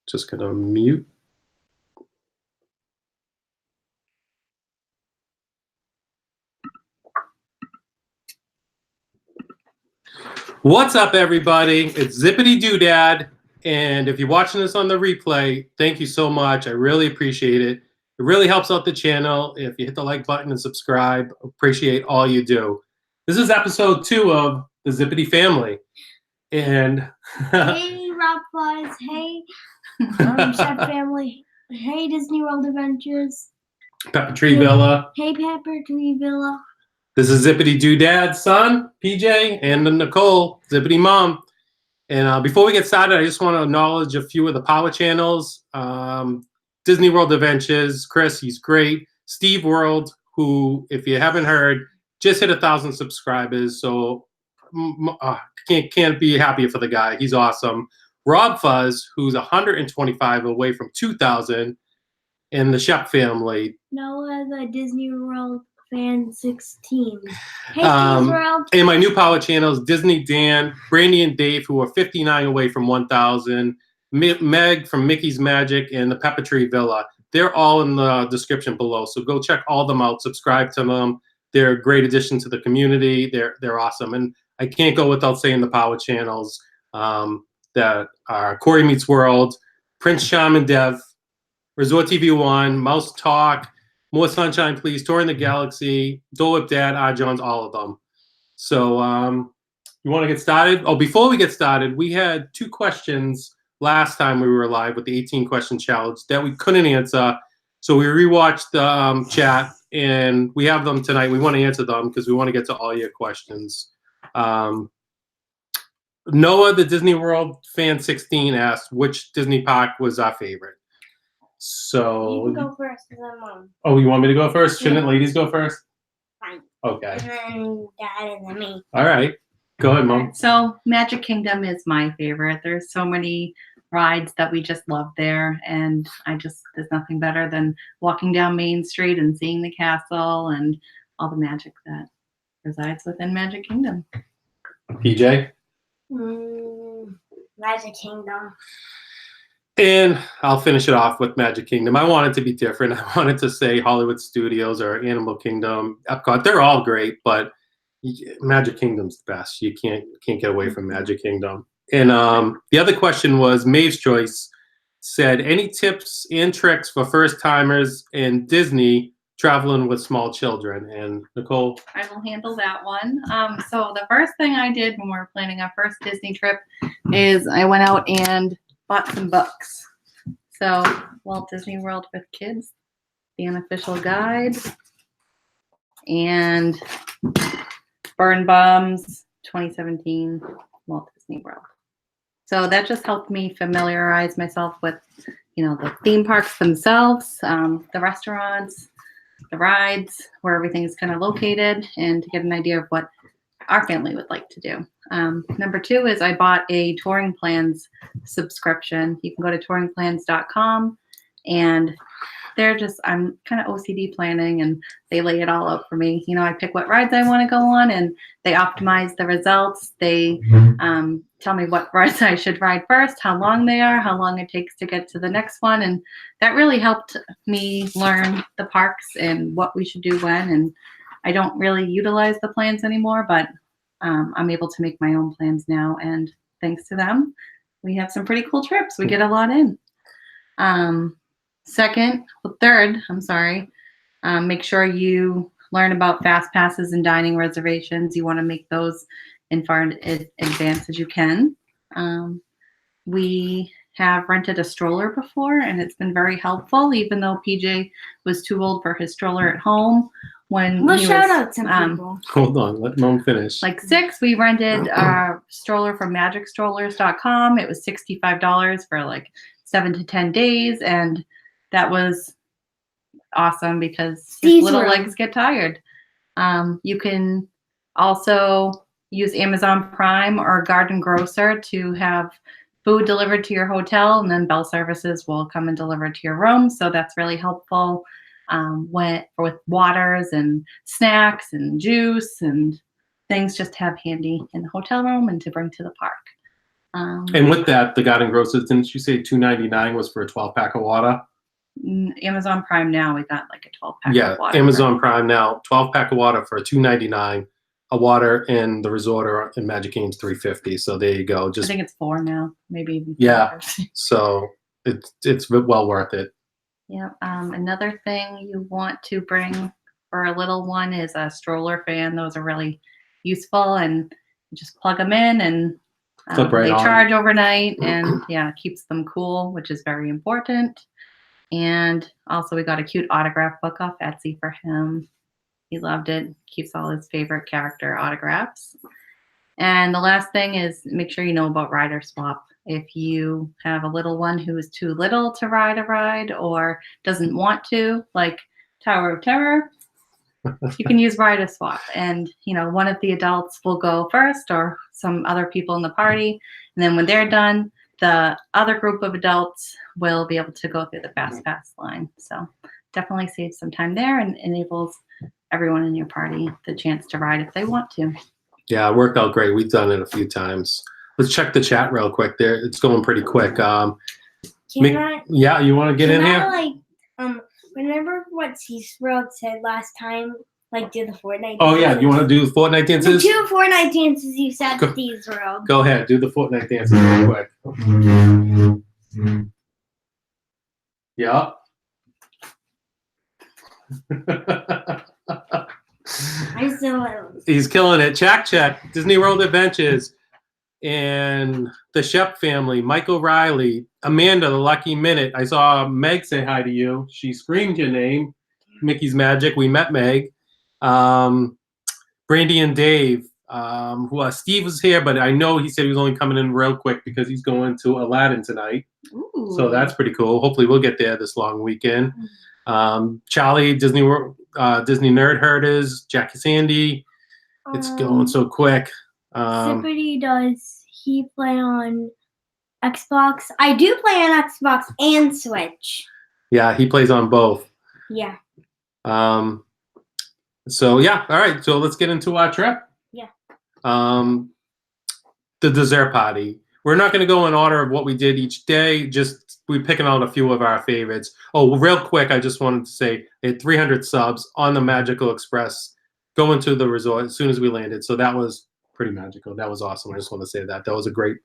Just gonna mute. What's up, everybody? It's Zippity Doodad, and if you're watching this on the replay, thank you so much. I really appreciate it. It really helps out the channel. If you hit the like button and subscribe, appreciate all you do. This is episode 2 of the Zippity family, and hey, ROBFUZ. Hey, SHEP family. Hey, Disney World Adventures. Pepper Tree Villa. Hey, Pepper Tree Villa. This is Zippity Doodad's son, PJ, and Nicole, Zippity mom. And before we get started, I just want to acknowledge a few of the power channels. Disney World Adventures, Chris, he's great. Steve World, who, if you haven't heard, just hit 1,000 subscribers. So can't be happier for the guy. He's awesome. ROBFUZ, who's 125 away from 2,000, and the SHEP family. Noah, the Disney World fan 16. Hey, World. And my new power channels, Disney Dan, Brandy and Dave, who are 59 away from 1,000, Meg from Mickey's Magic, and the Pepper Tree Villa. They're all in the description below, so go check all them out. Subscribe to them. They're a great addition to the community. They're awesome, and I can't go without saying the power channels that are CORY Meets World, Prince Shaman Dev, Resort TV 1, MouseTalk, More Sunshine Please, Touring the Galaxy, Dole Whip Dad, John's, all of them. So you want to get started? Oh, before we get started, we had 2 questions last time we were live with the 18-question challenge that we couldn't answer. So we rewatched the chat, and we have them tonight. We want to answer them because we want to get to all your questions. Noah, the Disney World fan 16, asked which Disney park was our favorite. So you can go first, and then Mom. Oh, you want me to go first? Shouldn't ladies go first? Fine. Okay. And then Dad, and then me. All right. Go ahead, Mom. So Magic Kingdom is my favorite. There's so many rides that we just love there, and there's nothing better than walking down Main Street and seeing the castle and all the magic that resides within Magic Kingdom. PJ? Magic Kingdom. And I'll finish it off with Magic Kingdom. I want it to be different. I wanted to say Hollywood Studios or Animal Kingdom, Epcot. They're all great, but Magic Kingdom's the best. You can't get away from Magic Kingdom. And the other question was Maeve's Choice said, any tips and tricks for first timers in Disney traveling with small children? And Nicole? I will handle that one. So the first thing I did when we were planning our first Disney trip is I went out and bought some books. So Walt Disney World with Kids, the unofficial guide, and Birnbaum's 2017 Walt Disney World. So that just helped me familiarize myself with, the theme parks themselves, the restaurants, the rides, where everything is kind of located, and to get an idea of what our family would like to do. Number 2 is I bought a Touring Plans subscription. You can go to touringplans.com, and I'm kind of OCD planning, and they lay it all out for me. I pick what rides I want to go on, and they optimize the results. They tell me what rides I should ride first, how long they are, how long it takes to get to the next one. And that really helped me learn the parks and what we should do when. And I don't really utilize the plans anymore, but I'm able to make my own plans now. And thanks to them, we have some pretty cool trips. We get a lot in. Third, make sure you learn about fast passes and dining reservations. You want to make those in far in advance as you can. We have rented a stroller before, and it's been very helpful, even though PJ was too old for his stroller at home. We'll shout out some people. Hold on, let Mom finish. Like 6, we rented a stroller from magicstrollers.com. It was $65 for like 7 to 10 days, and that was awesome because his little legs get tired. You can also use Amazon Prime or Garden Grocer to have food delivered to your hotel, and then Bell Services will come and deliver to your room. So that's really helpful with waters and snacks and juice and things just to have handy in the hotel room and to bring to the park. And with that, the Garden Grocers, didn't you say $2.99 was for a 12-pack of water? Amazon Prime now, we got like a 12-pack Yeah, of water. Amazon Prime now, 12-pack of water for $2.99. A water in the resort or in Magic Game's $3.50. So there you go. I Just think it's 4 now, maybe even yeah. 5. So it's well worth it. Yeah. Another thing you want to bring for a little one is a stroller fan. Those are really useful, and you just plug them in, and Flip right they on. charge overnight, and yeah, it keeps them cool, which is very important. And also, we got a cute autograph book off Etsy for him. He loved it. Keeps all his favorite character autographs. And the last thing is make sure you know about rider swap. If you have a little one who is too little to ride a ride or doesn't want to, like Tower of Terror, you can use rider swap. And, you know, one of the adults will go first or some other people in the party. And then when they're done, the other group of adults will be able to go through the fast pass line. So definitely saves some time there and enables everyone in your party the chance to ride if they want to. Yeah, it worked out great. We've done it a few times. Let's check the chat real quick. There, it's going pretty quick. Yeah, you want to get in here? Remember what STEVESWORLD said last time? Like, do the Fortnite. Oh yeah, you want to do the Fortnite the dances? 2 Fortnite dances you said Go. STEVESWORLD. Go ahead, do the Fortnite dances real quick. Yeah. I'm still. He's killing it. Check. Disney World Adventures and the SHEP family. Michael Riley, Amanda, the Lucky Minute. I saw Meg say hi to you. She screamed your name. Mickey's Magic. We met Meg. Brandy and Dave. Steve was here, but I know he said he was only coming in real quick because he's going to Aladdin tonight. Ooh. So that's pretty cool. Hopefully we'll get there this long weekend. Charlie, Disney Nerd Herders, Jackie Sandy. It's going so quick. Zippity, does he play on Xbox? I do play on Xbox and Switch. Yeah, he plays on both. Yeah. So yeah, all right. So let's get into our trip. Yeah. The dessert party. We're not going to go in order of what we did each day. Just we're picking out a few of our favorites. Oh, real quick, I just wanted to say they had 300 subs on the Magical Express going to the resort as soon as we landed. So that was pretty magical. That was awesome. I just want to say that. That was a great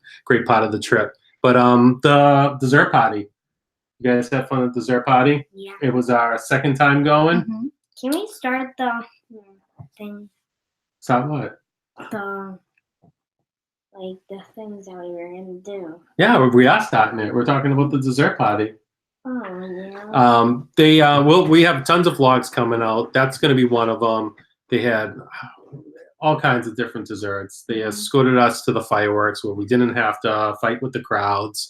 part of the trip. But the dessert party. You guys have fun at the dessert party? Yeah. It was our second time going. Mm-hmm. Can we start the thing? Stop what? The things that we were gonna do. Yeah, we are starting it. We're talking about the dessert party. Oh yeah. We have tons of vlogs coming out. That's going to be one of them. They had all kinds of different desserts. They escorted us to the fireworks where we didn't have to fight with the crowds.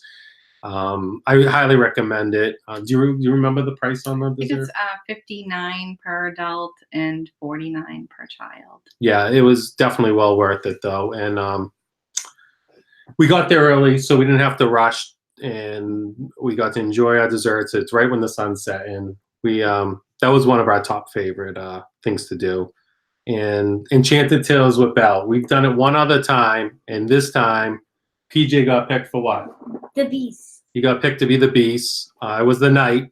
I highly recommend it. Do you remember the price on the dessert? It's $59 per adult and $49 per child. Yeah, it was definitely well worth it though. And we got there early, so we didn't have to rush, and we got to enjoy our desserts. It's right when the sun set, and we that was one of our top favorite things to do. And Enchanted Tales with Belle. We've done it one other time, and this time PJ got picked for what? The Beast. He got picked to be the Beast. I was the Knight,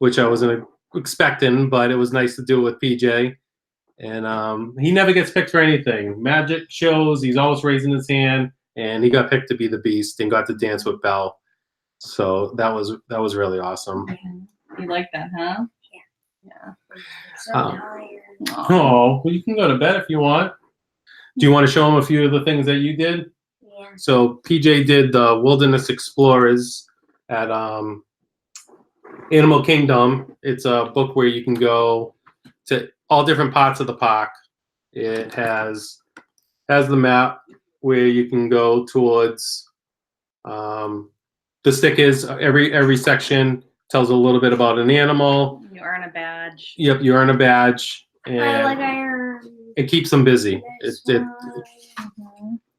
which I wasn't expecting, but it was nice to do it with PJ. And he never gets picked for anything. Magic shows, he's always raising his hand, and he got picked to be the Beast and got to dance with Belle. So that was really awesome. You like that, huh? Yeah. So tired. Oh, well, you can go to bed if you want. Do you want to show them a few of the things that you did? Yeah. So PJ did the Wilderness Explorers at Animal Kingdom. It's a book where you can go to all different parts of the park. It has the map where you can go towards the stickers. Every section tells a little bit about an animal. You earn a badge. Yep, you earn a badge, and it keeps them busy.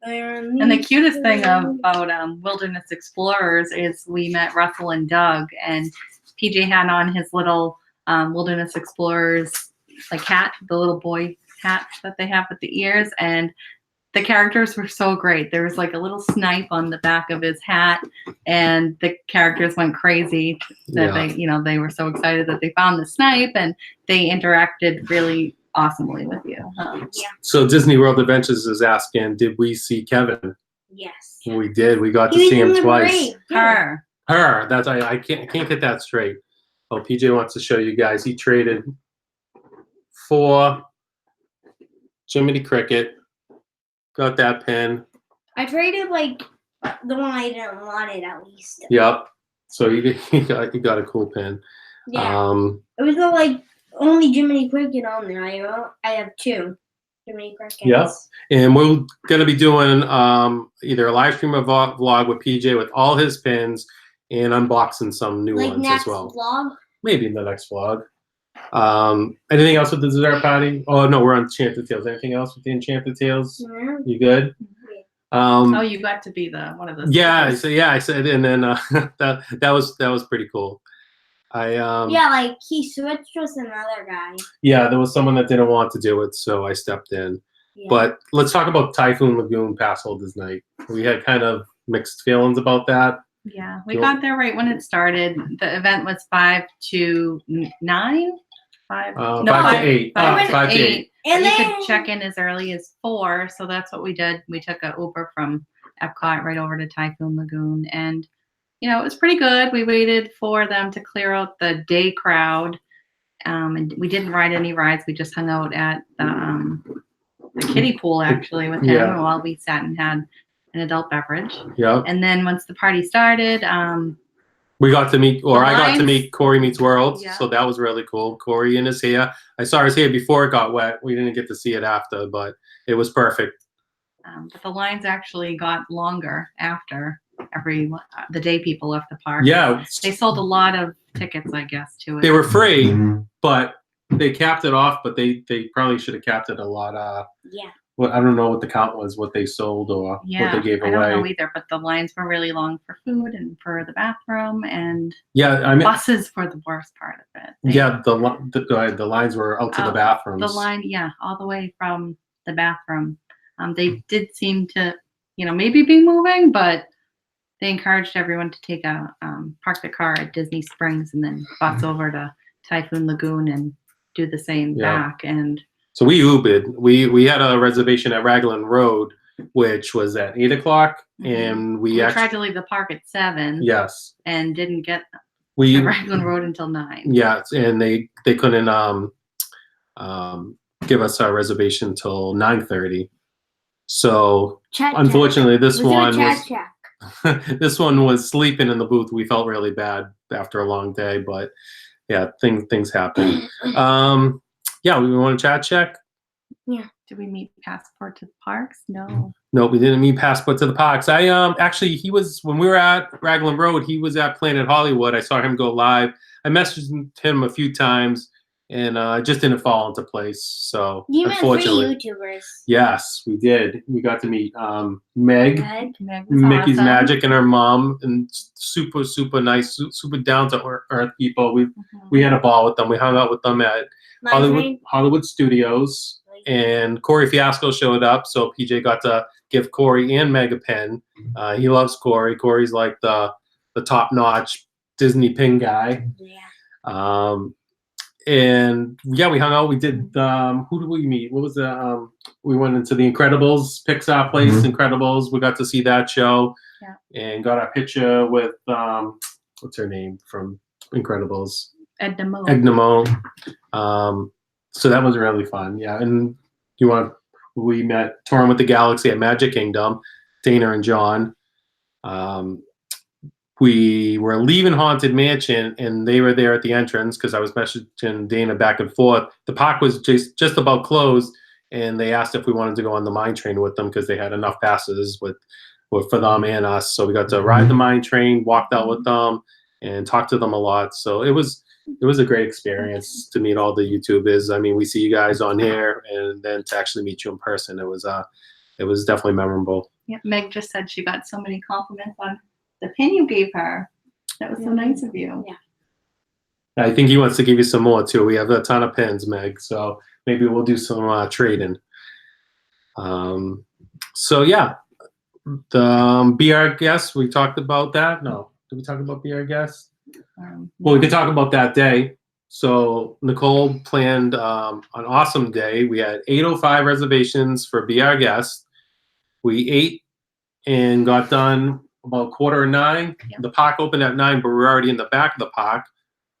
And the cutest thing about Wilderness Explorers is we met Russell and Doug, and PJ had on his little Wilderness Explorers hat, the little boy hat that they have with the ears, and the characters were so great. There was like a little snipe on the back of his hat, and the characters went crazy that they were so excited that they found the snipe, and they interacted really awesomely with you. Yeah. So Disney World Adventures is asking, did we see Kevin? Yes. We did. We got to He was see him in the twice. parade. Her. That's I can't get that straight. Oh, PJ wants to show you guys. He traded for Jiminy Cricket. Got that pin. I traded like the one I didn't want it at least. Yep. So he got a cool pin. Yeah. It was like only Jiminy Cricket on there. I have 2 Jiminy Crickets. Yep. And we're gonna be doing either a live stream or vlog with PJ with all his pins and unboxing some new ones next as well. Vlog? Maybe in the next vlog. Anything else with the dessert party? Oh no, we're on Enchanted Tales. Anything else with the Enchanted Tales? Yeah. You good? Oh, you got to be one of those. Yeah, I said, and then that was pretty cool. Yeah, like he switched with another guy. Yeah, there was someone that didn't want to do it, so I stepped in. Yeah. But let's talk about Typhoon Lagoon Pass Holders Night. We had kind of mixed feelings about that. Yeah, we got there right when it started. The event was 5 to 9. 5 to 8. 5 to 8. And you then could check in as early as 4, so that's what we did. We took an Uber from Epcot right over to Typhoon Lagoon, and it was pretty good. We waited for them to clear out the day crowd, and we didn't ride any rides. We just hung out at the kiddie pool actually with him while we sat and had an adult beverage. Yeah. And then once the party started, we got to meet, or I got to meet Cory Meets World, Yeah. so that was really cool. Cory in his hair. I saw his hair before it got wet. We didn't get to see it after, but it was perfect. but the lines actually got longer after the day people left the park. Yeah. They sold a lot of tickets, I guess, to it. They were free, but they capped it off, but they probably should have capped it a lot. yeah. Well, I don't know what the count was, what they sold or what they gave I away. don't know either, but the lines were really long for food and for the bathroom, and buses were the worst part of it. The lines were out to the bathrooms. The line, all the way from the bathroom. They did seem to, maybe be moving, but they encouraged everyone to take park their car at Disney Springs and then bus over to Typhoon Lagoon and do the same back. And so we Ubered. We had a reservation at Raglan Road, which was at 8 o'clock, and we tried to leave the park at 7. Yes. And didn't get to Raglan Road until 9. Yes, and they couldn't give us our reservation till 9:30. So unfortunately, this one was sleeping in the booth. We felt really bad after a long day, but yeah, things happen. We want to chat check. Yeah. Did we meet Passport to the Parks? No. No, we didn't meet Passport to the Parks. I actually, he was, when we were at Raglan Road, he was at Planet Hollywood. I saw him go live. I messaged him a few times, and just didn't fall into place. So you unfortunately, met 3 YouTubers. Yes, we did. We got to meet Meg Mickey's awesome. Magic, and her mom, and super nice, super down to earth people. We had a ball with them. We hung out with them at Hollywood Studios, and Cory Fiasco showed up, so PJ got to give Cory and Meg a pin. He loves Cory. Cory's like the top-notch Disney pin guy. Yeah. And yeah, we hung out. We did. Who did we meet? What was the? We went into the Incredibles Pixar place. Incredibles. We got to see that show, and got a picture with what's her name from Incredibles? Edna Mode. So that was really fun. Yeah, and we met touring with the Galaxy at Magic Kingdom, Dana and John. We were leaving Haunted Mansion, and they were there at the entrance because I was messaging Dana back and forth. The park was just about closed, and they asked if we wanted to go on the mine train with them because they had enough passes for them and us. So we got to ride the mine train, walked out with them, and talked to them a lot. So it was a great experience to meet all the YouTubers. I mean, we see you guys on here, and then to actually meet you in person, it was definitely memorable. Yeah, Meg just said she got so many compliments on the pin you gave her. That was so nice of you. Yeah. I think he wants to give you some more too. We have a ton of pins, Meg, so maybe we'll do some trading. So yeah, the Be Our Guest, we talked about that. No, did we talk about Be Our Guest? Well, we could talk about that day. So Nicole planned an awesome day. We had 8:05 reservations for Be Our Guest. We ate and got done about 8:45. Yep. The park opened at 9, but we were already in the back of the park.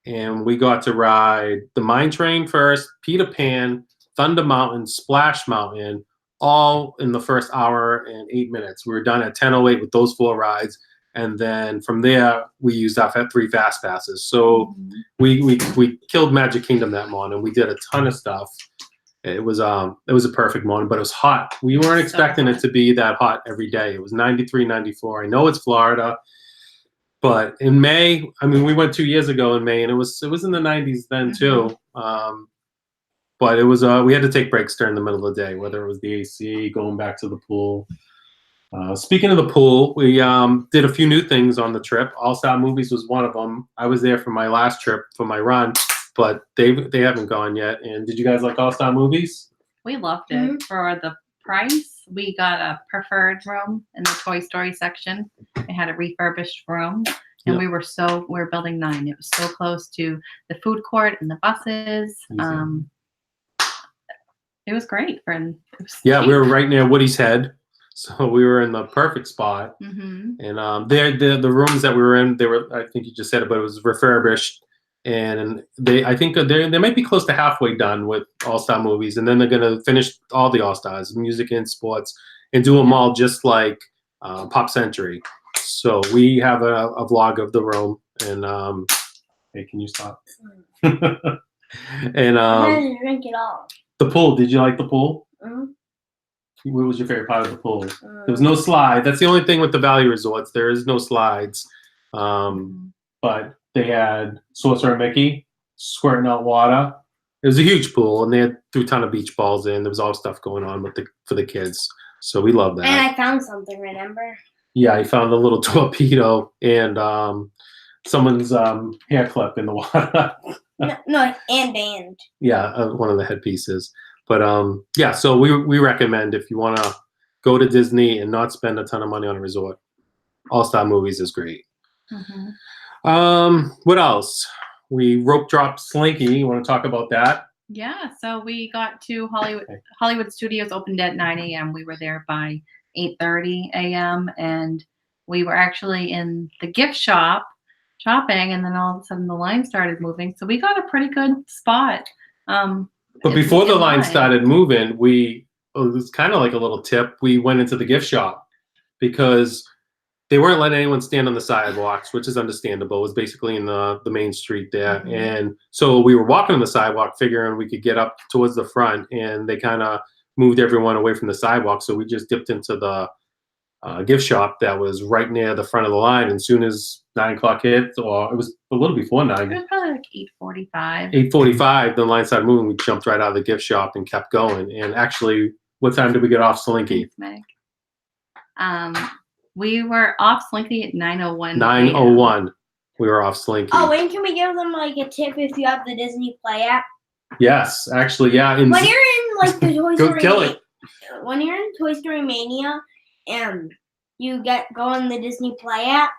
And we got to ride the Mine Train first, Peter Pan, Thunder Mountain, Splash Mountain, all in the first hour and 8 minutes. We were done at 10:08 with those 4 rides. And then from there, we used our 3 fast passes. So we killed Magic Kingdom that morning. We did a ton of stuff. It was a perfect morning, but it was hot. We weren't expecting it to be that hot every day. It was 93, 94. I know it's Florida, but in May, I mean, we went 2 years ago in May, and it was in the 90s then too. But it was we had to take breaks during the middle of the day, whether it was the AC, going back to the pool. Speaking of the pool, we did a few new things on the trip. All Star Movies was one of them. I was there for my last trip for my run, but they haven't gone yet. And did you guys like All Star Movies? We loved it. For the price, we got a preferred room in the Toy Story section. It had a refurbished room, and we were building 9. It was so close to the food court and the buses. It was great. We were right near Woody's Head. So we were in the perfect spot. And the rooms that we were in, they were, I think you just said it, but it was refurbished. And I think they might be close to halfway done with All-Star Movies. And then they're going to finish all the All-Stars, music and sports, and do them all just like Pop Century. So we have a vlog of the room. And hey, can you stop? And I didn't drink it all. the pool, did you like the pool? What was your favorite part of the pool? There was no slide. That's the only thing with the Valley Resorts. There is no slides. But they had Sorcerer Mickey squirting out water. It was a huge pool, and they threw a ton of beach balls in. There was all stuff going on for the kids. So we love that. And I found something, remember? Yeah, I found a little torpedo and someone's hair clip in the water. No, and band. Yeah, one of the headpieces. But yeah, so we recommend if you want to go to Disney and not spend a ton of money on a resort, All-Star Movies is great. What else? We rope dropped Slinky. You want to talk about that? Yeah, so we got to Hollywood Studios opened at 9 a.m. We were there by 8:30 a.m. and we were actually in the gift shop shopping, and then all of a sudden the line started moving. So we got a pretty good spot. But before the line started moving, it was kind of like a little tip. We went into the gift shop because they weren't letting anyone stand on the sidewalks, which is understandable. It was basically in the main street there. And so we were walking on the sidewalk figuring we could get up towards the front, and they kind of moved everyone away from the sidewalk. So we just dipped into the gift shop that was right near the front of the line. And as soon as 9 o'clock hit, or it was a little before 9. It was probably like 8:45. 8:45, the line started moving. We jumped right out of the gift shop and kept going. And actually, what time did we get off Slinky? Thanks, Meg. We were off Slinky at 9:01. 9:01. We were off Slinky. Oh, and can we give them like a tip if you have the Disney Play app? Yes, actually, yeah. When you're in like the Toy Go Story, kill it. When you're in Toy Story Mania, and you go on the Disney Play app,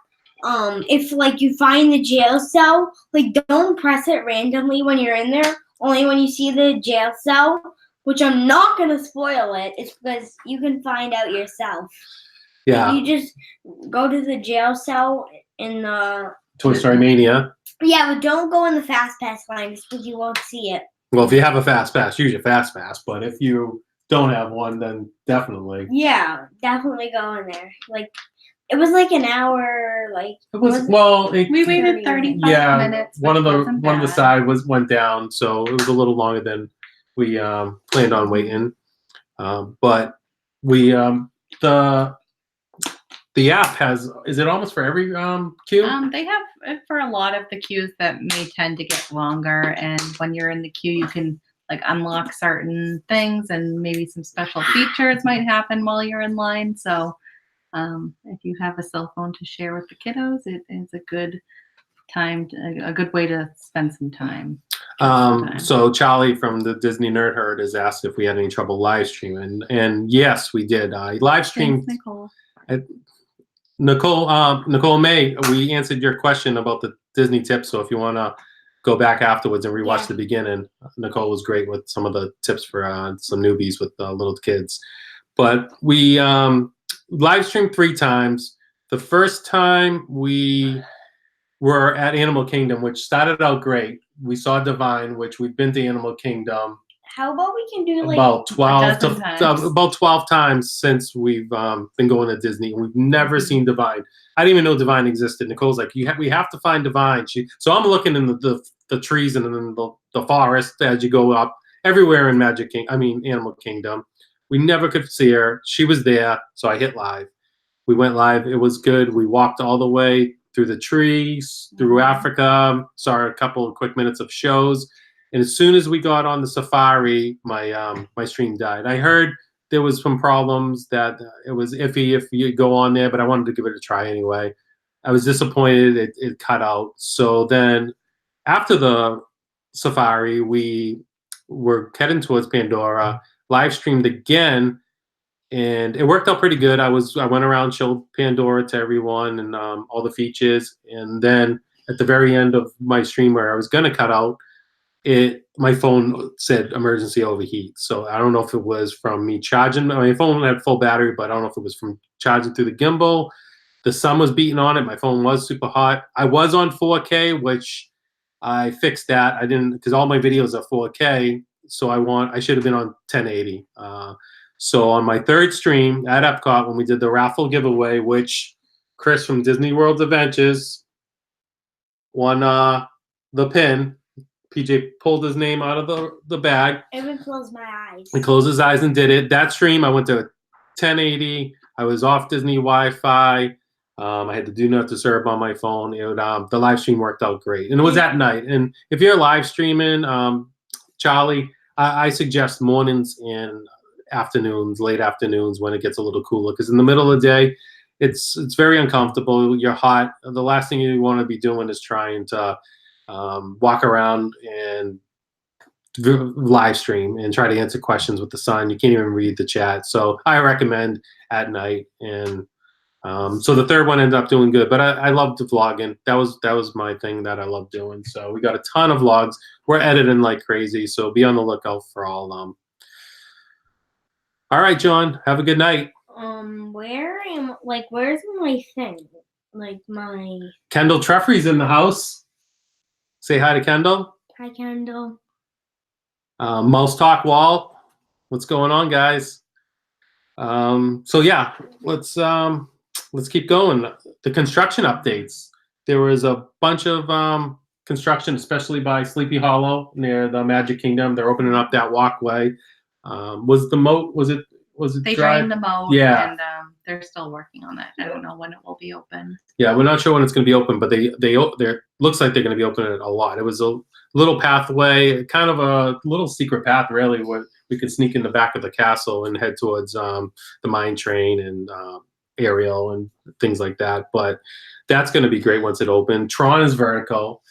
if like you find the jail cell, like don't press it randomly when you're in there. Only when you see the jail cell, which I'm not gonna spoil it. It's because you can find out yourself. Yeah. You just go to the jail cell in the Toy Story Mania. Yeah, but don't go in the Fast Pass line just because you won't see it. Well, if you have a Fast Pass, use your Fast Pass. But if you don't have one, then definitely. Yeah, definitely go in there. Like, it was like an hour. Like it was. Well, we waited 35 minutes. One of the side went down, so it was a little longer than we planned on waiting. But we the app is it almost for every queue? They have for a lot of the queues that may tend to get longer, and when you're in the queue, you can like unlock certain things, and maybe some special features might happen while you're in line. So if you have a cell phone to share with the kiddos, it is a good time, a good way to spend some time. So Charlie from the Disney Nerd Herd has asked if we had any trouble live streaming, and yes, we did. Live streamed. Thanks, Nicole. Nicole May, we answered your question about the Disney tips. So if you want to go back afterwards and rewatch the beginning, Nicole was great with some of the tips for some newbies with little kids. But we live streamed 3 times. The first time we were at Animal Kingdom, which started out great. We saw Divine, which we've been to Animal Kingdom. How about we can do like about 12 times. About 12 times since we've been going to Disney. We've never seen Divine. I didn't even know Divine existed. Nicole's like, we have to find Divine. So I'm looking in the trees and in the forest as you go up everywhere in Animal Kingdom. We never could see her. She was there, so I hit live. We went live. It was good. We walked all the way through the trees, through Africa, saw a couple of quick minutes of shows. And as soon as we got on the safari, my stream died. I heard there was some problems that it was iffy if you go on there, but I wanted to give it a try anyway. I was disappointed it cut out. So then after the safari, we were heading towards Pandora, live streamed again, and it worked out pretty good. I went around, showed Pandora to everyone and all the features. And then at the very end of my stream where I was going to cut out, my phone said emergency overheat. So I don't know if it was from me charging. My phone had full battery, but I don't know if it was from charging through the gimbal. The sun was beating on it. My phone was super hot. I was on 4K, which I fixed that. I didn't, because all my videos are 4K. So I should have been on 1080. So on my third stream at Epcot, when we did the raffle giveaway, which Chris from Disney World Adventures won the pin. PJ pulled his name out of the bag. Even closed my eyes. He closed his eyes and did it. That stream, I went to 1080. I was off Disney Wi-Fi. I had to do not disturb on my phone. The live stream worked out great. And it was at night. And if you're live streaming, Charlie, I suggest mornings and afternoons, late afternoons when it gets a little cooler. Because in the middle of the day, it's very uncomfortable. You're hot. The last thing you want to be doing is trying to walk around and live stream and try to answer questions with the sun. You can't even read the chat. So I recommend at night. And so the third one ended up doing good, but I loved the vlogging. That was my thing that I loved doing. So we got a ton of vlogs. We're editing like crazy. So be on the lookout for all of them. All right, John, have a good night. Where's my thing? Like my Kendall Treffry's in the house. Say hi to Kendall. Hi, Kendall. MouseTalk wall. What's going on, guys? So yeah, let's keep going. The construction updates. There was a bunch of construction, especially by Sleepy Hollow near the Magic Kingdom. They're opening up that walkway. Was the moat? Was it They dry? drained the moat, Yeah. and they're still working on that. I don't know when it will be open. Yeah, we're not sure when it's going to be open, but they looks like they're going to be opening it a lot. It was a little pathway, kind of a little secret path, really, where we could sneak in the back of the castle and head towards the mine train and Ariel and things like that. But that's going to be great once it opens. Tron is vertical.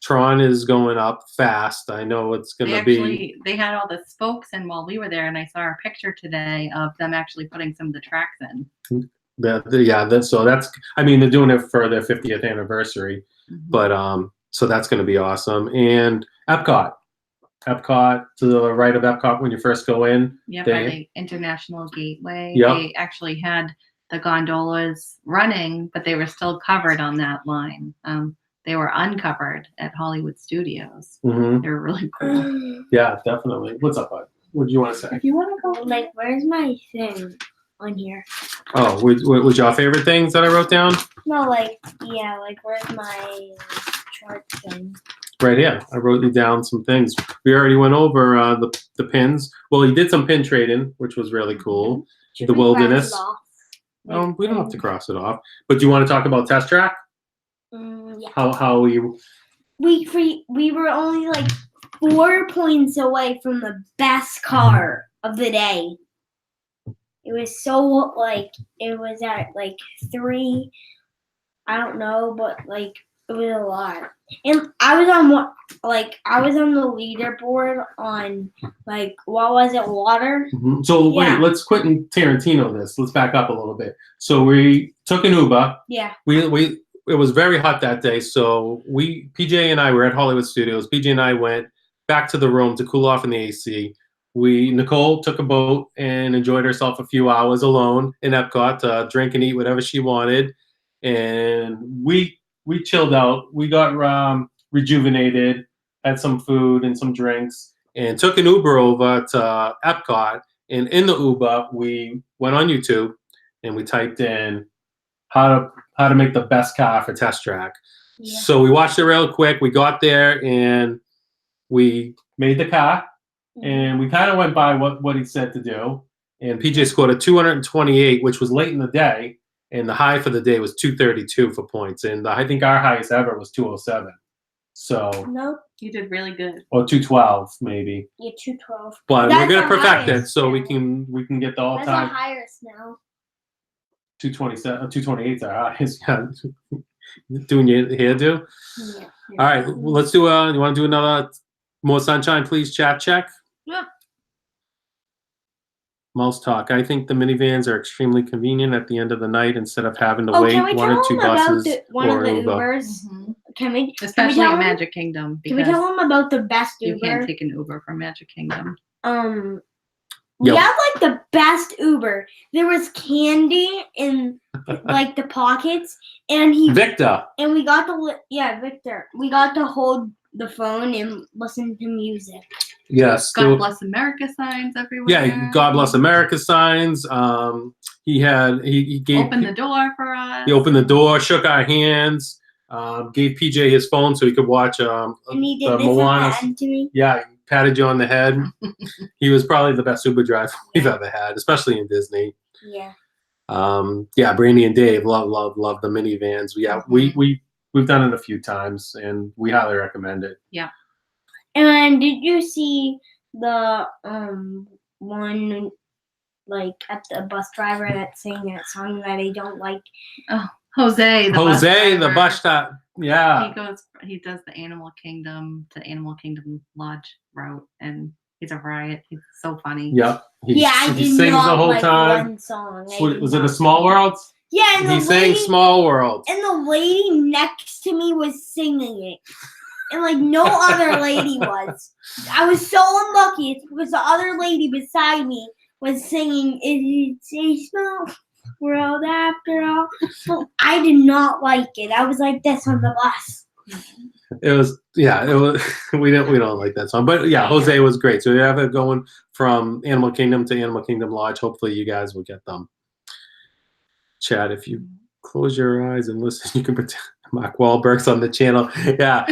Tron is going up fast. I know it's going to be. They had all the spokes in while we were there, and I saw a picture today of them actually putting some of the tracks in. So that's. I mean, they're doing it for their 50th anniversary, but so that's going to be awesome. And Epcot to the right of Epcot when you first go in. Yeah, by the International Gateway. Yep. They actually had the gondolas running, but they were still covered on that line. They were uncovered at Hollywood Studios. Mm-hmm. They were really cool. Yeah, definitely. What's up, bud? What do you want to say? If you want to go, Where's my thing on here? Oh, was your favorite things that I wrote down? No, where's my chart thing? Right here. I wrote you down some things. We already went over the pins. Well, he did some pin trading, which was really cool. Should the we wilderness. cross it off? We don't have to cross it off. But do you want to talk about Test Track? Yeah. How you? We were only 4 points away from the best car of the day. It was so it was at 3. I don't know, but It was a lot. And I was on I was on the leaderboard on what was it, water? So wait, Yeah. let's Quentin Tarantino this. Let's back up a little bit. So we took an Uber. Yeah. It was very hot that day, so PJ and I were at Hollywood Studios. PJ and I went back to the room to cool off in the AC. Nicole took a boat and enjoyed herself a few hours alone in Epcot to drink and eat whatever she wanted. And we chilled out. We got rejuvenated, had some food and some drinks, and took an Uber over to Epcot. And in the Uber, we went on YouTube and we typed in how to make the best car for Test Track. Yeah. So we watched it real quick. We got there and we made the car. And we kind of went by what he said to do. And PJ scored a 228, which was late in the day. And the high for the day was 232 for points. And I think our highest ever was 207. So. Nope. You did really good. Or 212, maybe. Yeah, 212. But That's we're going to the perfect it highest so now. we can get the all That's time. the highest now. 227, 228 is our highest. Yeah. Doing your hairdo? Yeah. All right, well, let's do you want to do another more sunshine, please, chat check? Yeah. MouseTalk. I think the minivans are extremely convenient at the end of the night instead of having to Oh, wait can we one tell or two them about buses one of or the Uber. Ubers? Can we Especially tell in them? Magic Kingdom. Can we Because tell them about the best you Uber? can't take an Uber from Magic Kingdom. We Yep. had the best Uber. There was candy in the pockets, and Victor. and we got Victor. We got to hold the phone and listen to music. Yes. God bless America signs everywhere. Yeah, God bless America signs. He gave Opened the door for us. He opened the door, shook our hands, gave PJ his phone so he could watch And he did the this Moana. at the end to me. Yeah, he patted you on the head. He was probably the best Uber driver we've ever had, especially in Disney. Yeah. Yeah, Brandy and Dave love the minivans. Yeah, we've done it a few times and we highly recommend it. Yeah. And did you see the one at the bus driver that sang that song that I don't like? Oh, Jose, The bus stop. Yeah. He does the Animal Kingdom to Animal Kingdom Lodge route, and he's a riot. He's so funny. Yep. I he did sings not the whole like time. one song. Was it a Small World? Yeah, and He sang Small World. And the lady next to me was singing it. And no other lady was. I was so unlucky. It's because the other lady beside me was singing "It's a Small World After All." But I did not like it. I was like this on the bus. It was we don't like that song. But yeah, Jose was great. So you have it going from Animal Kingdom to Animal Kingdom Lodge. Hopefully you guys will get them. Chat, if you close your eyes and listen, you can pretend Mark Wahlberg's on the channel. Yeah,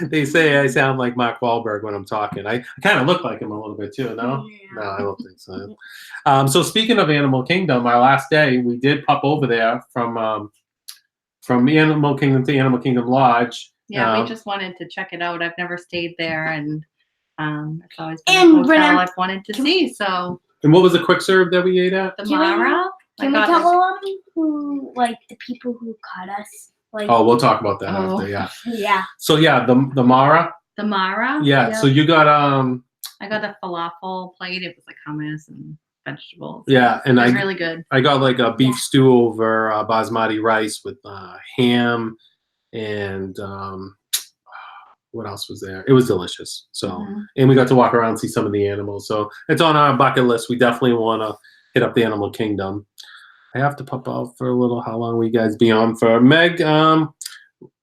they say I sound like Mark Wahlberg when I'm talking. I kind of look like him a little bit too. No, Yeah. no, I don't think so. So speaking of Animal Kingdom, our last day we did pop over there from Animal Kingdom to Animal Kingdom Lodge. Yeah, we just wanted to check it out. I've never stayed there, and it's always been And a hotel Brenna, I've wanted to see. So And what was the quick serve that we ate at? the Can we- Mara. Can we tell them who the people who cut us? Oh, we'll talk about that Oh. after. Yeah. Yeah. So yeah, the Mara. The Mara. Yeah. So you got I got a falafel plate. It was like hummus and vegetables. Yeah, and It was really good. I got a beef stew over basmati rice with ham and what else was there? It was delicious. So and we got to walk around and see some of the animals. So it's on our bucket list. We definitely want to hit up the Animal Kingdom. I have to pop out for a little. How long will you guys be on for? Meg,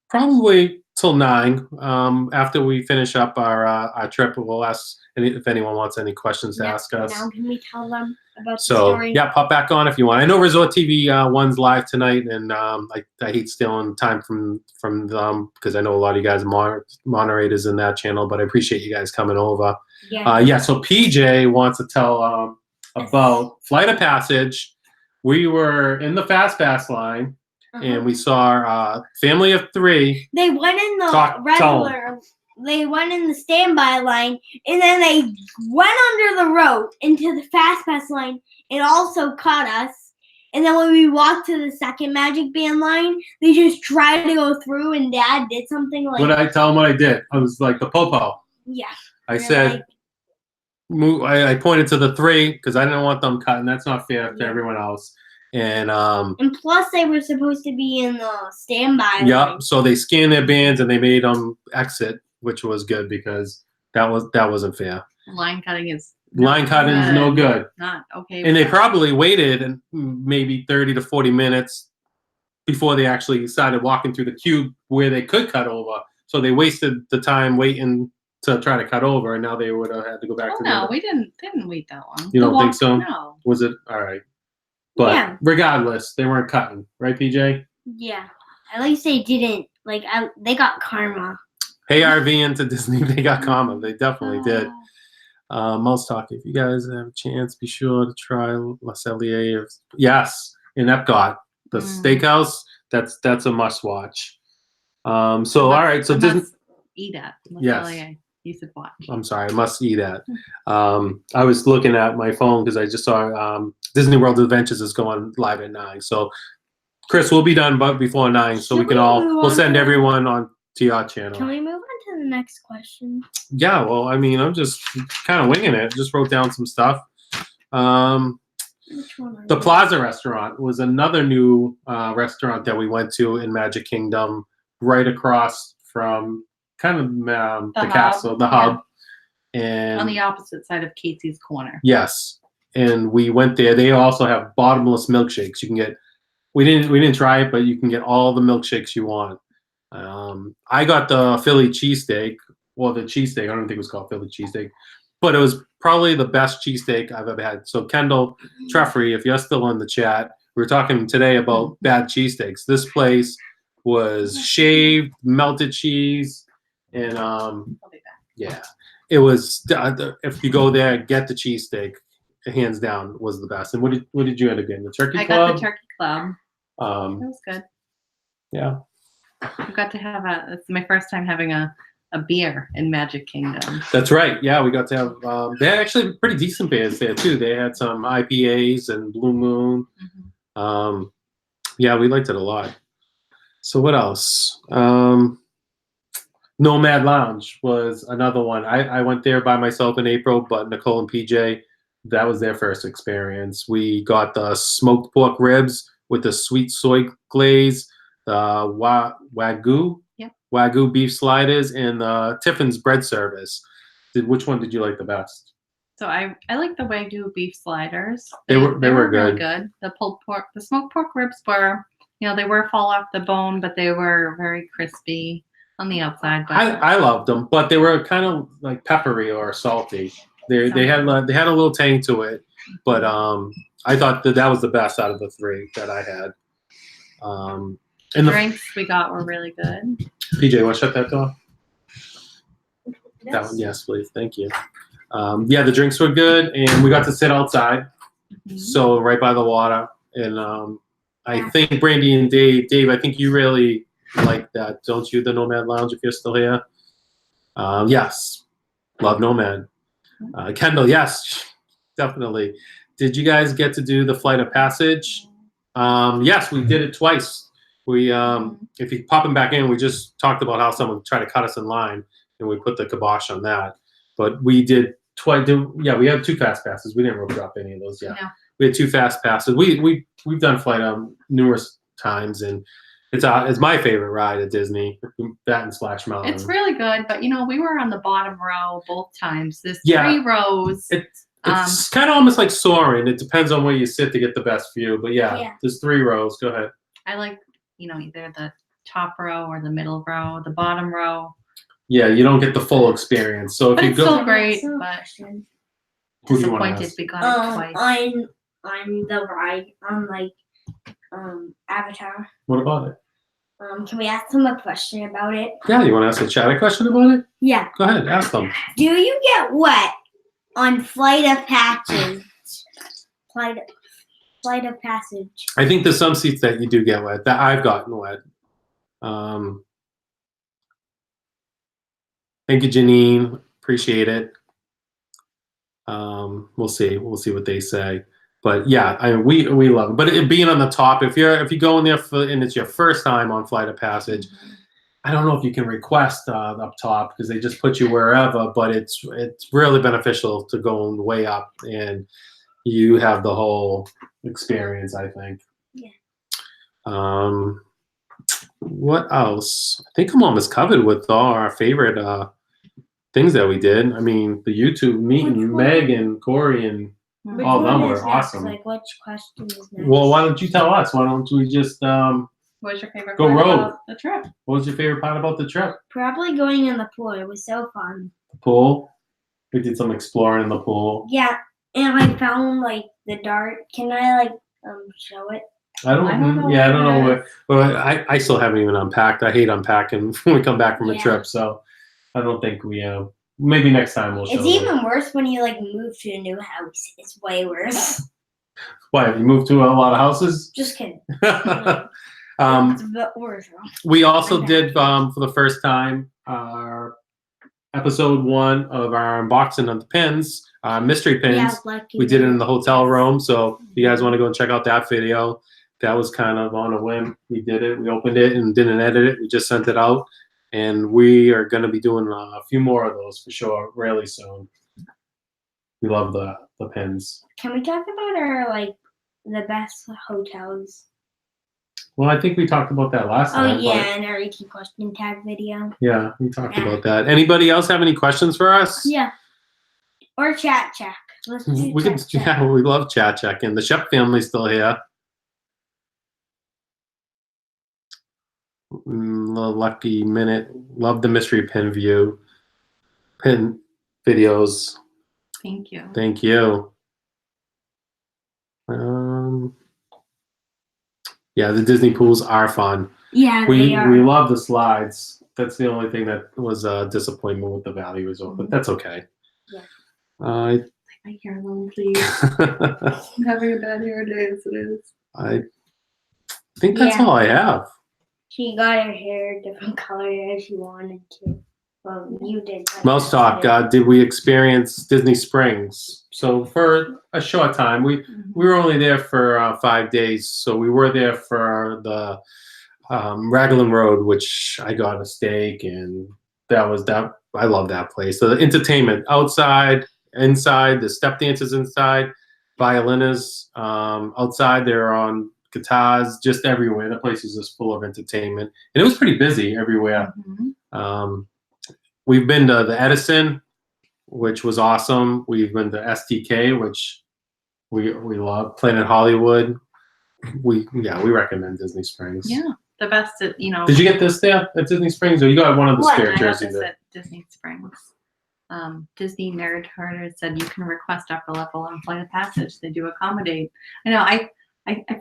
probably till 9. After we finish up our trip, we'll ask if anyone wants any questions to ask us. Now can we tell them about the So story? yeah, pop back on if you want. I know Resort TV 1's live tonight, and I hate stealing time from them because I know a lot of you guys are moderators in that channel, but I appreciate you guys coming over. Yeah. So PJ wants to tell about Flight of Passage. We were in the Fast Pass line, and we saw a family of 3. They went in the regular. They went in the standby line, and then they went under the road into the Fast Pass line. It also caught us, And then when we walked to the second Magic Band line, they just tried to go through, and Dad did something like. What did I tell them what I did? I was like the popo. Yeah. I said, I pointed to the 3 because I didn't want them cutting. That's not fair to everyone else. And plus they were supposed to be in the standby line. Yep. So they scanned their bands and they made them exit, which was good because that wasn't fair. Line cutting is no good. Not okay. And they probably waited maybe 30 to 40 minutes before they actually started walking through the cube where they could cut over. So they wasted the time waiting to try to cut over, and now they would have had to go back to the. No, we didn't wait that long. You don't think so? No. Was it all right? But regardless, they weren't cutting, right, PJ? Yeah. At least they didn't. Like, they got karma. Hey, RV into Disney, they got karma. They definitely did. MouseTalk, if you guys have a chance, be sure to try La Cellier. Yes, in Epcot, the steakhouse. That's a must watch. All right, so Disney. Eat at. Yes. You should watch. I'm sorry, I must eat at. I was looking at my phone because I just saw Disney World Adventures is going live at 9. So, Chris, we'll be done before 9, so we'll send everyone on to your channel. Can we move on to the next question? Yeah, well, I mean, I'm just kind of winging it. Just wrote down some stuff. The Plaza Restaurant was another new restaurant that we went to in Magic Kingdom, right across from kind of the castle, the hub, and on the opposite side of Casey's Corner. Yes, and we went there. They also have bottomless milkshakes. You can get. We didn't try it, but you can get all the milkshakes you want. I got the Philly cheesesteak. Well, the cheesesteak. I don't think it was called Philly cheesesteak, but it was probably the best cheesesteak I've ever had. So Kendall Treffrey, if you're still in the chat, we were talking today about bad cheesesteaks. This place was shaved, melted cheese, and yeah, it was. If you go there, get the cheesesteak. Hands down, was the best. And what did you end up getting? The turkey club. I got the turkey club. It was good. Yeah. I got to have it's my first time having a beer in Magic Kingdom. That's right. Yeah, we got to have. They had actually pretty decent beers there too. They had some IPAs and Blue Moon. Yeah, we liked it a lot. So what else? Nomad Lounge was another one. I went there by myself in April, but Nicole and PJ, that was their first experience. We got the smoked pork ribs with the sweet soy glaze, the Wagyu beef sliders, and the Tiffin's bread service. Which one did you like the best? So I like the Wagyu beef sliders. They were good. Really good. The pulled pork, the smoked pork ribs were, they were fall off the bone, but they were very crispy on the outside. But I loved them, but they were kind of like peppery or salty. They had a little tang to it, but I thought that was the best out of the 3 that I had. And the drinks we got were really good. PJ, want to shut that door? Yes. That one, yes, please. Thank you. Yeah, the drinks were good, and we got to sit outside, so right by the water. And I think Brandy and Dave, I think you really like that, don't you? The Nomad Lounge, if you're still here. Yes, love Nomad. Kendall, yes, definitely. Did you guys get to do the Flight of Passage? Yes, we did it twice. We, if you pop them back in, we just talked about how someone tried to cut us in line, and we put the kibosh on that. But we did twice. Yeah, we have 2 fast passes. We didn't rope drop any of those yet. No. We had 2 fast passes. We've done Flight numerous times, and it's my favorite ride at Disney. That and Splash Mountain. It's really good, but we were on the bottom row both times. There's 3 rows. It's kind of almost like soaring. It depends on where you sit to get the best view. But yeah. There's 3 rows. Go ahead. I like either the top row or the middle row, the bottom row. Yeah, you don't get the full experience. So if you go, still great, but disappointed we got it twice. On the ride on Avatar. What about it? Can we ask them a question about it? Yeah, you want to ask the chat a question about it? Yeah. Go ahead, ask them. Do you get wet on Flight of Passage? Flight of Passage. I think there's some seats that you do get wet. That I've gotten wet. Thank you, Janine. Appreciate it. We'll see. We'll see what they say. But yeah, we love it. But it being on the top, if you go in there and it's your first time on Flight of Passage, I don't know if you can request up top because they just put you wherever. But it's really beneficial to go way up, and you have the whole experience, I think. Yeah. What else? I think I'm almost covered with all our favorite things that we did. I mean, the YouTube meeting, Meg and Corey and Which all of them one were is next? awesome. Like, which question is next? Well, why don't you tell us? Why don't we just What's your favorite Go part rogue. about the trip? what was your favorite part about the trip? Probably going in the pool. It was so fun. The pool. We did some exploring in the pool. Yeah, and I found like the dart. Can I like show it? I don't know yeah, I don't know where what. Well, I still haven't even unpacked. I hate unpacking when we come back from a Yeah. trip, so I don't think we. Maybe next time we'll show. It's them. even worse when you like move to a new house. It's way worse. Why have you moved to a lot of houses? Just kidding. um, It's a bit worse. we also did for the first time our episode 1 of our unboxing of the pins, mystery pins. Yeah, lucky We did it in man. the hotel room, so if you guys want to go and check out that video, that was kind of on a whim. We did it. We opened it and didn't edit it. We just sent it out, and we are going to be doing a few more of those for sure, really soon. We love the pins. Can we talk about our like the best hotels? Well, I think we talked about that last Oh time. yeah, and our 18 question tag video. Yeah, we talked about that. Anybody else have any questions for us? Yeah. Or chat check. Let's do We can. chat check. Yeah, we love chat check, and the SHEP family's still here. The lucky minute. Love the mystery pin videos. Thank you. Thank you. Yeah, the Disney pools are fun. Yeah, We they are. love the slides. That's the only thing that was a disappointment with the Valley Resort, but that's okay. Yeah. Take my hair alone, please. I'm having a bad hair day as it is. I think that's Yeah. all I have. She got her hair a different color as she wanted to. Well, you did. but MouseTalk, did we experience Disney Springs? So for a short time, we were only there for 5 days. So we were there for the Raglan Road, which I got a steak, and that was that. I love that place. So the entertainment outside, inside, the step dancers inside, violinists outside. They're on guitars, just everywhere. The place is just full of entertainment, and it was pretty busy everywhere. We've been to the Edison, which was awesome. We've been to STK, which we love. Planet Hollywood. We recommend Disney Springs. Yeah, the best at, Did you get this there at Disney Springs, or you got one of the What? spare I got jerseys this there? at Disney Springs. Disney Nerd Herder said you can request upper level on Flight of Passage. They do accommodate. I know. I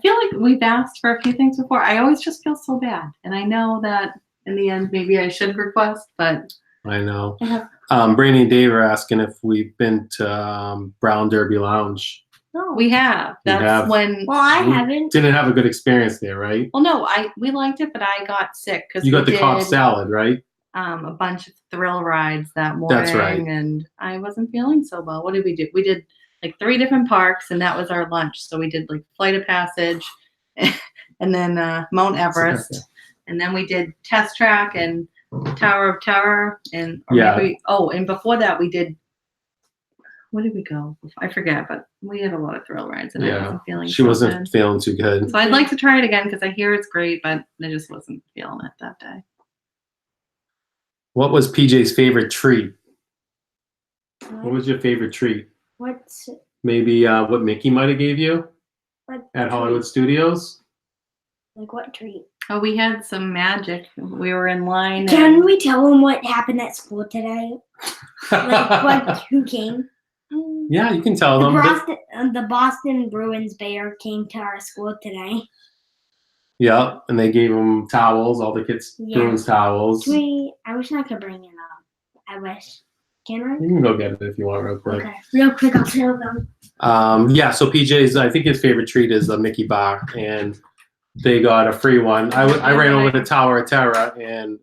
feel like we've asked for a few things before. I always just feel so bad, and I know that in the end maybe I should request, but I know. I Brandy Dave are asking if we've been to Brown Derby Lounge. No. we have. That's have. when. Well, I We haven't. Didn't have a good experience there, right? Well, no, we liked it, but I got sick because You got the Cobb salad, right? a bunch of thrill rides that morning. That's right. And I wasn't feeling so well. What did we do? We did like 3 different parks, and that was our lunch. So we did like Flight of Passage, and then Mount Everest, and then we did Test Track and Tower of Terror, and and before that we did. Where did we go? I forget, but we had a lot of thrill rides, and I wasn't feeling. She so wasn't good. feeling too good. So I'd like to try it again because I hear it's great, but I just wasn't feeling it that day. What was PJ's favorite treat? What was your favorite treat? What's Maybe what Mickey might have gave you what at treat? Hollywood Studios? Like what treat? Oh, we had some magic. We were in line. Can we tell them what happened at school today? Like who came? Yeah, you can tell them. The Boston Bruins Bear came to our school today. Yeah, and they gave them towels, all the kids' Yeah. Bruins towels. I wish I could bring it up. I wish. Can I? You can go get it if you want real quick. Okay. Real quick, I'll tell them. Yeah, so PJ's, I think his favorite treat is the Mickey bar, and they got a free one. I ran over to Tower of Terror, and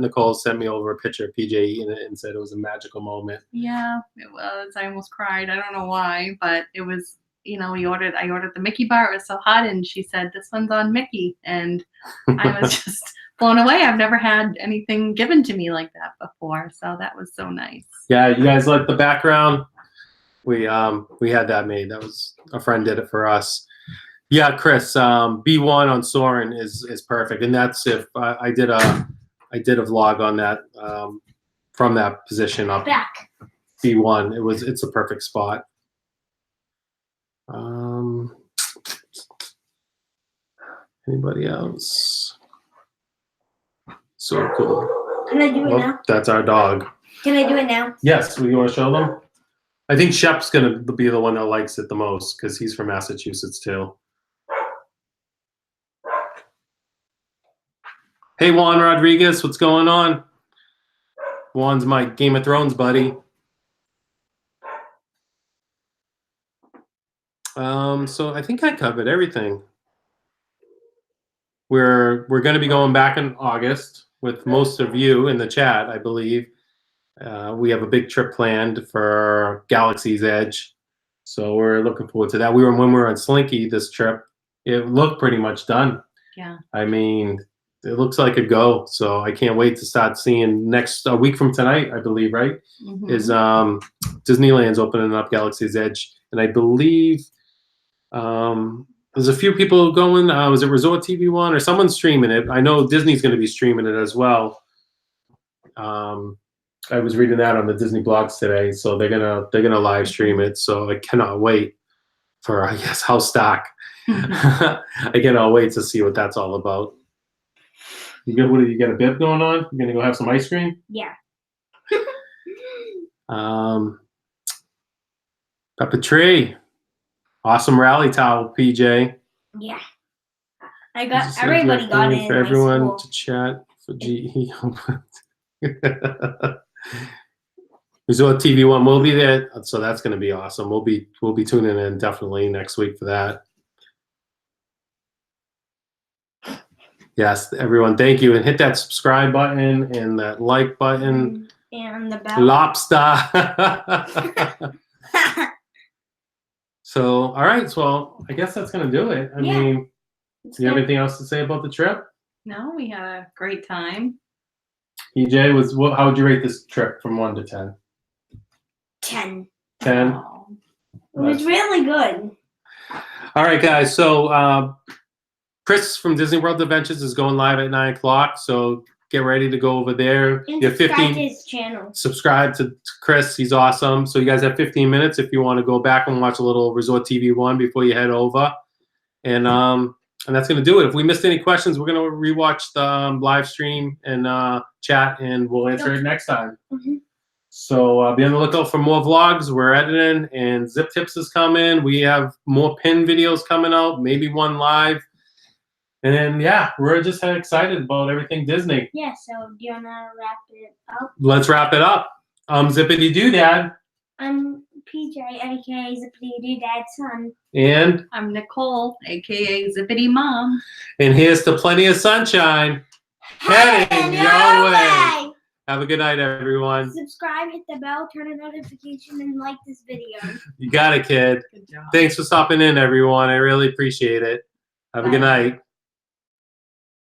Nicole sent me over a picture of PJ eating it and said it was a magical moment. Yeah, it was. I almost cried. I don't know why, but it was I ordered the Mickey bar. It was so hot, and she said, "This one's on Mickey," and I was just blown away. I've never had anything given to me like that before, so that was so nice. Yeah, you guys like the background? We had that made. That was a friend did it for us. Yeah, Chris, B1 on Soren is perfect, and that's if I did a vlog on that from that position up Back. B1. It's a perfect spot. Anybody else? So cool. Can I do it now? That's our dog. Can I do it now? Yes. You want to show them? I think Shep's gonna be the one that likes it the most because he's from Massachusetts too. Hey, Juan Rodriguez, what's going on? Juan's my Game of Thrones buddy. So I think I covered everything. We're going to be going back in August with most of you in the chat, I believe. We have a big trip planned for Galaxy's Edge, so we're looking forward to that. When we were on Slinky this trip, it looked pretty much done. Yeah. I mean, it looks like a go. So I can't wait to start seeing next week from tonight, I believe, right? Mm-hmm. Is Disneyland's opening up Galaxy's Edge, and I believe there's a few people going. Was it Resort TV One or someone's streaming it? I know Disney's going to be streaming it as well. I was reading that on the Disney blogs today, so they're gonna live stream it. So I cannot wait for, I guess, House Stock. I cannot wait to see what that's all about. You got a bib going on? You gonna go have some ice cream? Yeah. Peppa Tree. Awesome rally towel, PJ. Yeah. Everybody got it for in everyone my to chat for GE. Resort TV One will be there, so that's going to be awesome. We'll be tuning in definitely next week for that. Yes, everyone, thank you, and hit that subscribe button and that like button. And the bell. Lobster. So, all right, so I guess that's going to do it. I mean, do you have anything else to say about the trip? No, we had a great time. EJ, how would you rate this trip from 1 to 10? 10. 10? Oh. It was really good. All right, guys. So Chris from Disney World Adventures is going live at 9 o'clock. So get ready to go over there. And you have 15. subscribe to his channel. Subscribe to Chris. He's awesome. So you guys have 15 minutes if you want to go back and watch a little Resort TV 1 before you head over. And that's going to do it. If we missed any questions, we're going to rewatch the live stream and chat, and we'll answer it next time. Mm-hmm. So be on the lookout for more vlogs. We're editing, and Zip Tips is coming. We have more pin videos coming out, maybe one live. And then, yeah, we're just excited about everything Disney. Yeah, so do you want to wrap it up? Let's wrap it up. Zippity Doo Dad. I'm PJ, aka Zippity Doo Dad's son. And I'm Nicole, aka Zippity Mom. And here's to plenty of sunshine heading your way. Have a good night, everyone. Subscribe, hit the bell, turn on notification, and like this video. You got it, kid. Good job. Thanks for stopping in, everyone. I really appreciate it. Have a good night.